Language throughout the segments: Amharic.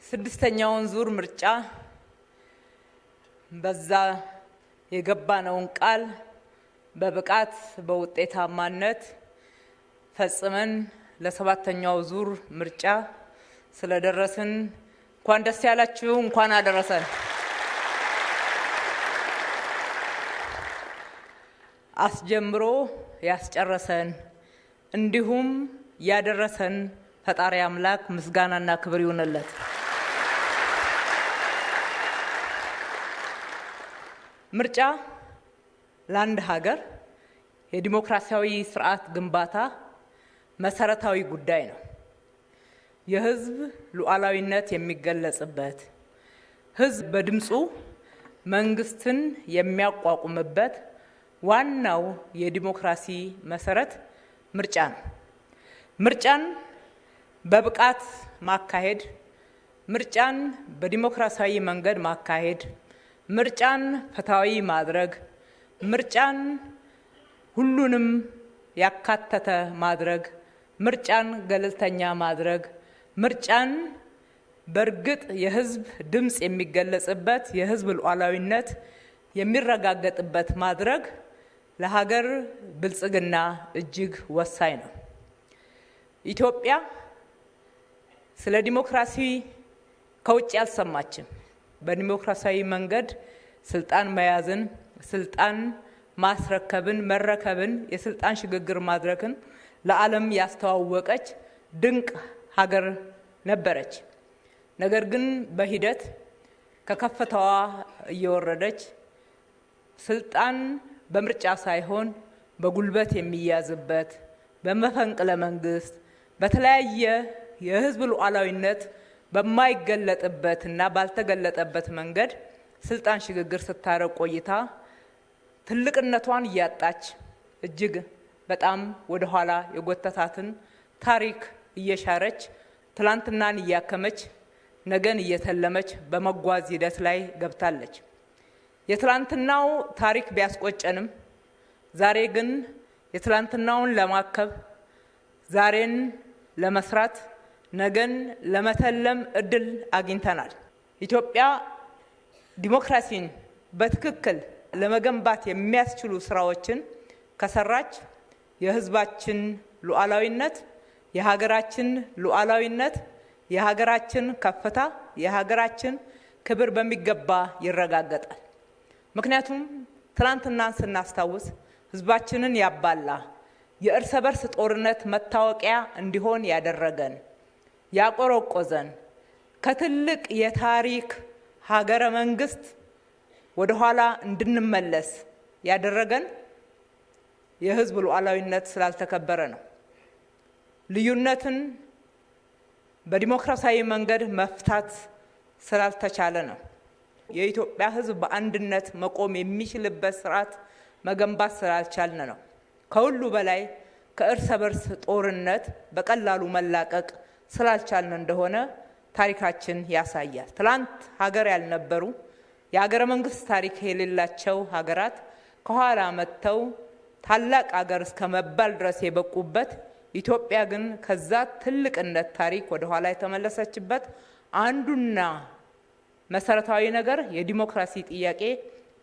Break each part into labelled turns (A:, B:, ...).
A: ስድስተኛውን ዙር ምርጫ በዛ የገባነውን ቃል በብቃት በውጤታማነት ፈጽመን ለሰባተኛው ዙር ምርጫ ስለደረስን እንኳን ደስ ያላችሁ፣ እንኳን አደረሰን። አስጀምሮ ያስጨረሰን እንዲሁም ያደረሰን ፈጣሪ አምላክ ምስጋናና ክብር ይሁንለት። ምርጫ ለአንድ ሀገር የዲሞክራሲያዊ ስርዓት ግንባታ መሰረታዊ ጉዳይ ነው። የህዝብ ሉዓላዊነት የሚገለጽበት፣ ህዝብ በድምፁ መንግስትን የሚያቋቁምበት ዋናው የዲሞክራሲ መሰረት ምርጫ ነው። ምርጫን በብቃት ማካሄድ፣ ምርጫን በዲሞክራሲያዊ መንገድ ማካሄድ፣ ምርጫን ፍትሃዊ ማድረግ፣ ምርጫን ሁሉንም ያካተተ ማድረግ፣ ምርጫን ገለልተኛ ማድረግ፣ ምርጫን በእርግጥ የህዝብ ድምፅ የሚገለጽበት የህዝብ ሉዓላዊነት የሚረጋገጥበት ማድረግ ለሀገር ብልጽግና እጅግ ወሳኝ ነው። ኢትዮጵያ ስለ ዲሞክራሲ ከውጭ አልሰማችም። በዲሞክራሲያዊ መንገድ ስልጣን መያዝን፣ ስልጣን ማስረከብን፣ መረከብን፣ የስልጣን ሽግግር ማድረግን ለዓለም ያስተዋወቀች ድንቅ ሀገር ነበረች። ነገር ግን በሂደት ከከፍታዋ እየወረደች ስልጣን በምርጫ ሳይሆን በጉልበት የሚያዝበት፣ በመፈንቅለ መንግስት፣ በተለያየ የህዝብ ሉዓላዊነት በማይገለጥበትና ባልተገለጠበት መንገድ ስልጣን ሽግግር ስታረቅ ቆይታ ትልቅነቷን እያጣች እጅግ በጣም ወደ ኋላ የጎተታትን ታሪክ እየሻረች ትላንትናን እያከመች ነገን እየተለመች በመጓዝ ሂደት ላይ ገብታለች። የትላንትናው ታሪክ ቢያስቆጨንም ዛሬ ግን የትላንትናውን ለማከብ ዛሬን ለመስራት ነገን ለመተለም እድል አግኝተናል። ኢትዮጵያ ዲሞክራሲን በትክክል ለመገንባት የሚያስችሉ ስራዎችን ከሰራች የህዝባችን ሉዓላዊነት፣ የሀገራችን ሉዓላዊነት፣ የሀገራችን ከፍታ፣ የሀገራችን ክብር በሚገባ ይረጋገጣል። ምክንያቱም ትላንትናን ስናስታውስ ህዝባችንን ያባላ የእርስ በርስ ጦርነት መታወቂያ እንዲሆን ያደረገን ያቆረቆዘን ከትልቅ የታሪክ ሀገረ መንግስት ወደ ኋላ እንድንመለስ ያደረገን የህዝብ ሉዓላዊነት ስላልተከበረ ነው። ልዩነትን በዲሞክራሲያዊ መንገድ መፍታት ስላልተቻለ ነው። የኢትዮጵያ ህዝብ በአንድነት መቆም የሚችልበት ስርዓት መገንባት ስላልቻልን ነው። ከሁሉ በላይ ከእርስ በርስ ጦርነት በቀላሉ መላቀቅ ስላልቻልን እንደሆነ ታሪካችን ያሳያል። ትላንት ሀገር ያልነበሩ የሀገረ መንግስት ታሪክ የሌላቸው ሀገራት ከኋላ መጥተው ታላቅ ሀገር እስከ መባል ድረስ የበቁበት፣ ኢትዮጵያ ግን ከዛ ትልቅነት ታሪክ ወደ ኋላ የተመለሰችበት አንዱና መሰረታዊ ነገር የዲሞክራሲ ጥያቄ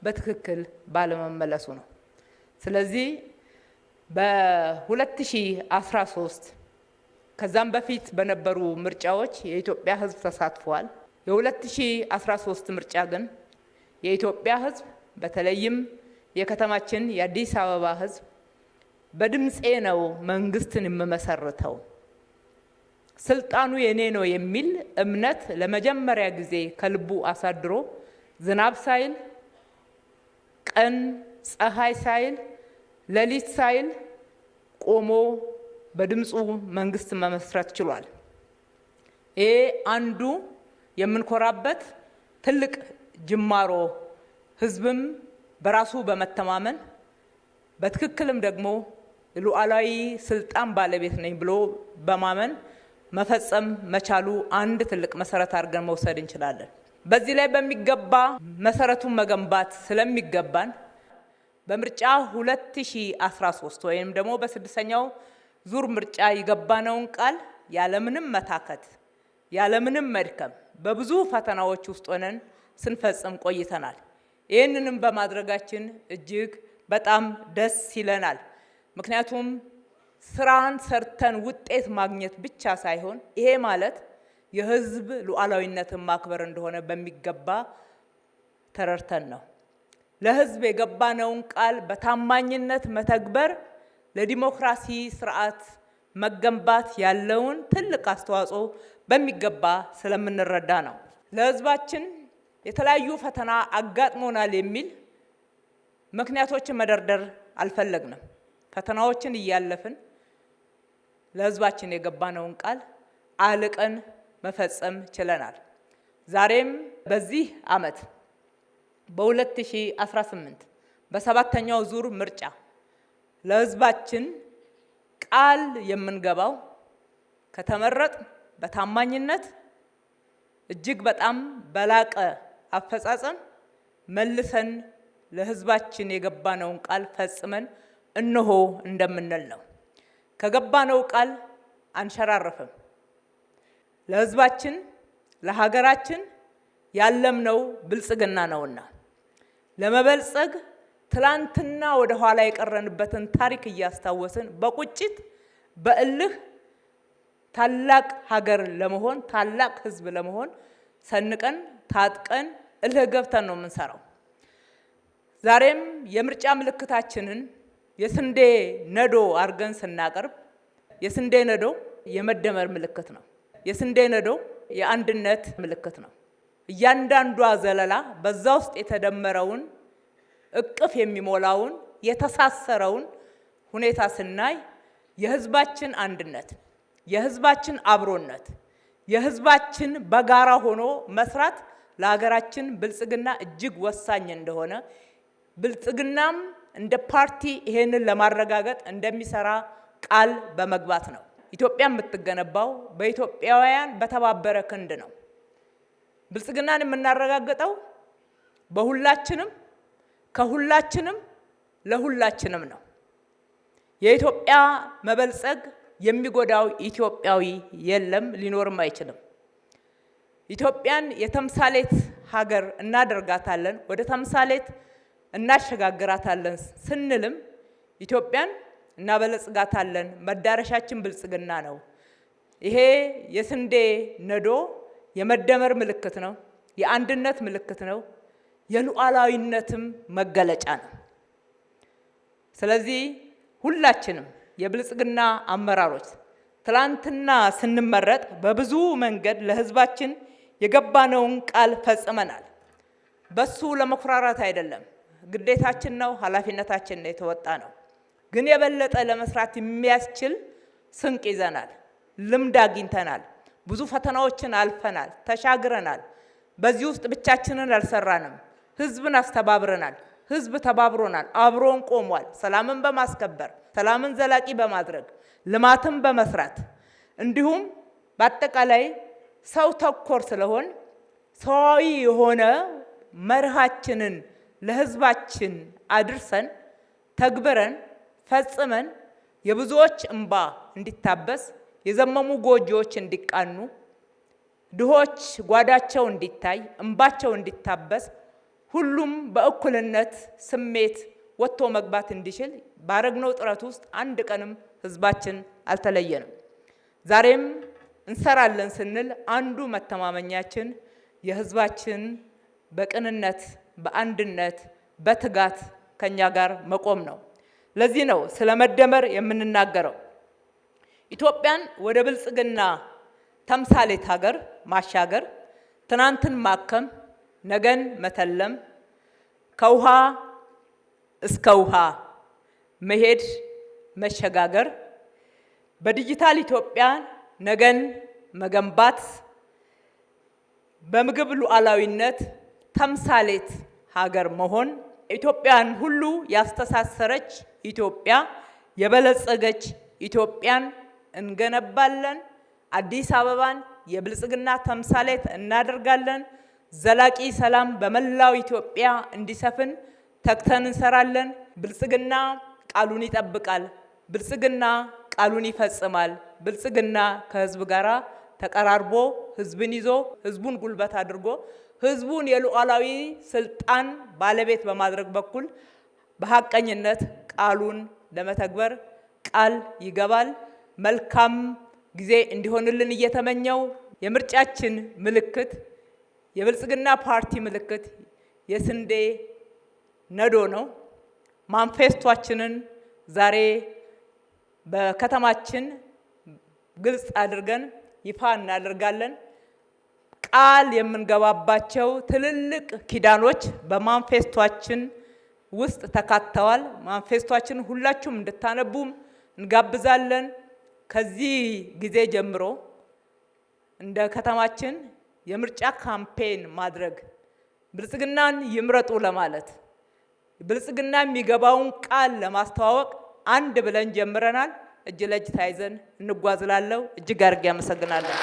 A: በትክክል ባለመመለሱ ነው። ስለዚህ በ2013 ከዛም በፊት በነበሩ ምርጫዎች የኢትዮጵያ ህዝብ ተሳትፏል። የ2013 ምርጫ ግን የኢትዮጵያ ህዝብ በተለይም የከተማችን የአዲስ አበባ ህዝብ በድምጼ ነው መንግስትን የምመሰርተው፣ ስልጣኑ የኔ ነው የሚል እምነት ለመጀመሪያ ጊዜ ከልቡ አሳድሮ ዝናብ ሳይል ቀን ፀሐይ ሳይል ሌሊት ሳይል ቆሞ በድምፁ መንግስት መመስረት ችሏል። ይሄ አንዱ የምንኮራበት ትልቅ ጅማሮ ህዝብም በራሱ በመተማመን በትክክልም ደግሞ ሉዓላዊ ስልጣን ባለቤት ነኝ ብሎ በማመን መፈጸም መቻሉ አንድ ትልቅ መሰረት አድርገን መውሰድ እንችላለን። በዚህ ላይ በሚገባ መሰረቱን መገንባት ስለሚገባን በምርጫ 2013 ወይም ደግሞ በስድስተኛው ዙር ምርጫ የገባነውን ቃል ያለምንም መታከት ያለምንም መድከም በብዙ ፈተናዎች ውስጥ ሆነን ስንፈጽም ቆይተናል። ይህንንም በማድረጋችን እጅግ በጣም ደስ ይለናል። ምክንያቱም ስራን ሰርተን ውጤት ማግኘት ብቻ ሳይሆን ይሄ ማለት የህዝብ ሉዓላዊነትን ማክበር እንደሆነ በሚገባ ተረድተን ነው። ለህዝብ የገባነውን ቃል በታማኝነት መተግበር ለዲሞክራሲ ስርዓት መገንባት ያለውን ትልቅ አስተዋጽኦ በሚገባ ስለምንረዳ ነው። ለህዝባችን የተለያዩ ፈተና አጋጥሞናል የሚል ምክንያቶችን መደርደር አልፈለግንም። ፈተናዎችን እያለፍን ለህዝባችን የገባነውን ቃል አልቀን መፈጸም ችለናል። ዛሬም በዚህ ዓመት በ2018 በሰባተኛው ዙር ምርጫ ለህዝባችን ቃል የምንገባው ከተመረጥ በታማኝነት እጅግ በጣም በላቀ አፈጻጸም መልሰን ለህዝባችን የገባነውን ቃል ፈጽመን እነሆ እንደምንል ነው። ከገባነው ቃል አንሸራረፍም። ለህዝባችን ለሀገራችን ያለምነው ብልጽግና ነውና ለመበልጸግ ትላንትና ወደ ኋላ የቀረንበትን ታሪክ እያስታወስን በቁጭት በእልህ ታላቅ ሀገር ለመሆን ታላቅ ህዝብ ለመሆን ሰንቀን ታጥቀን እልህ ገብተን ነው የምንሰራው። ዛሬም የምርጫ ምልክታችንን የስንዴ ነዶ አድርገን ስናቀርብ የስንዴ ነዶ የመደመር ምልክት ነው። የስንዴ ነዶ የአንድነት ምልክት ነው። እያንዳንዷ ዘለላ በዛ ውስጥ የተደመረውን እቅፍ የሚሞላውን የተሳሰረውን ሁኔታ ስናይ የህዝባችን አንድነት፣ የህዝባችን አብሮነት፣ የህዝባችን በጋራ ሆኖ መስራት ለሀገራችን ብልጽግና እጅግ ወሳኝ እንደሆነ ብልጽግናም እንደ ፓርቲ ይሄንን ለማረጋገጥ እንደሚሰራ ቃል በመግባት ነው። ኢትዮጵያ የምትገነባው በኢትዮጵያውያን በተባበረ ክንድ ነው። ብልጽግናን የምናረጋግጠው በሁላችንም ከሁላችንም ለሁላችንም ነው። የኢትዮጵያ መበልጸግ የሚጎዳው ኢትዮጵያዊ የለም፣ ሊኖርም አይችልም። ኢትዮጵያን የተምሳሌት ሀገር እናደርጋታለን፣ ወደ ተምሳሌት እናሸጋግራታለን ስንልም ኢትዮጵያን እናበለጽጋታለን። መዳረሻችን ብልጽግና ነው። ይሄ የስንዴ ነዶ የመደመር ምልክት ነው፣ የአንድነት ምልክት ነው፣ የሉዓላዊነትም መገለጫ ነው። ስለዚህ ሁላችንም የብልጽግና አመራሮች ትላንትና ስንመረጥ በብዙ መንገድ ለህዝባችን የገባነውን ቃል ፈጽመናል። በሱ ለመኩራራት አይደለም፣ ግዴታችን ነው፣ ኃላፊነታችን ነው፣ የተወጣ ነው። ግን የበለጠ ለመስራት የሚያስችል ስንቅ ይዘናል፣ ልምድ አግኝተናል፣ ብዙ ፈተናዎችን አልፈናል፣ ተሻግረናል። በዚህ ውስጥ ብቻችንን አልሰራንም፣ ህዝብን አስተባብረናል። ህዝብ ተባብሮናል፣ አብሮን ቆሟል። ሰላምን በማስከበር ሰላምን ዘላቂ በማድረግ ልማትን በመስራት እንዲሁም በአጠቃላይ ሰው ተኮር ስለሆን ሰዋዊ የሆነ መርሃችንን ለህዝባችን አድርሰን ተግብረን ፈጽመን የብዙዎች እንባ እንዲታበስ፣ የዘመሙ ጎጆዎች እንዲቃኑ፣ ድሆች ጓዳቸው እንዲታይ፣ እንባቸው እንዲታበስ፣ ሁሉም በእኩልነት ስሜት ወጥቶ መግባት እንዲችል ባረግነው ጥረት ውስጥ አንድ ቀንም ህዝባችን አልተለየንም። ዛሬም እንሰራለን ስንል አንዱ መተማመኛችን የህዝባችን በቅንነት በአንድነት በትጋት ከኛ ጋር መቆም ነው። ለዚህ ነው ስለ መደመር የምንናገረው። ኢትዮጵያን ወደ ብልጽግና ተምሳሌት ሀገር ማሻገር፣ ትናንትን ማከም፣ ነገን መተለም፣ ከውሃ እስከ ውሃ መሄድ መሸጋገር፣ በዲጂታል ኢትዮጵያ ነገን መገንባት፣ በምግብ ሉዓላዊነት ተምሳሌት ሀገር መሆን፣ ኢትዮጵያን ሁሉ ያስተሳሰረች ኢትዮጵያ፣ የበለጸገች ኢትዮጵያን እንገነባለን። አዲስ አበባን የብልጽግና ተምሳሌት እናደርጋለን። ዘላቂ ሰላም በመላው ኢትዮጵያ እንዲሰፍን ተግተን እንሰራለን። ብልጽግና ቃሉን ይጠብቃል። ብልጽግና ቃሉን ይፈጽማል። ብልጽግና ከህዝብ ጋር ተቀራርቦ ህዝብን ይዞ ህዝቡን ጉልበት አድርጎ ህዝቡን የሉዓላዊ ስልጣን ባለቤት በማድረግ በኩል በሐቀኝነት ቃሉን ለመተግበር ቃል ይገባል። መልካም ጊዜ እንዲሆንልን እየተመኘው የምርጫችን ምልክት የብልጽግና ፓርቲ ምልክት የስንዴ ነዶ ነው። ማንፌስቷችንን ዛሬ በከተማችን ግልጽ አድርገን ይፋ እናደርጋለን። ቃል የምንገባባቸው ትልልቅ ኪዳኖች በማንፌስቷችን ውስጥ ተካተዋል። ማንፌስቷችን ሁላችሁም እንድታነቡም እንጋብዛለን። ከዚህ ጊዜ ጀምሮ እንደ ከተማችን የምርጫ ካምፔን ማድረግ ብልጽግናን ይምረጡ ለማለት ብልጽግና የሚገባውን ቃል ለማስተዋወቅ አንድ ብለን ጀምረናል። እጅ ለእጅ ታይዘን እንጓዝላለሁ። እጅግ አድርጌ አመሰግናለሁ።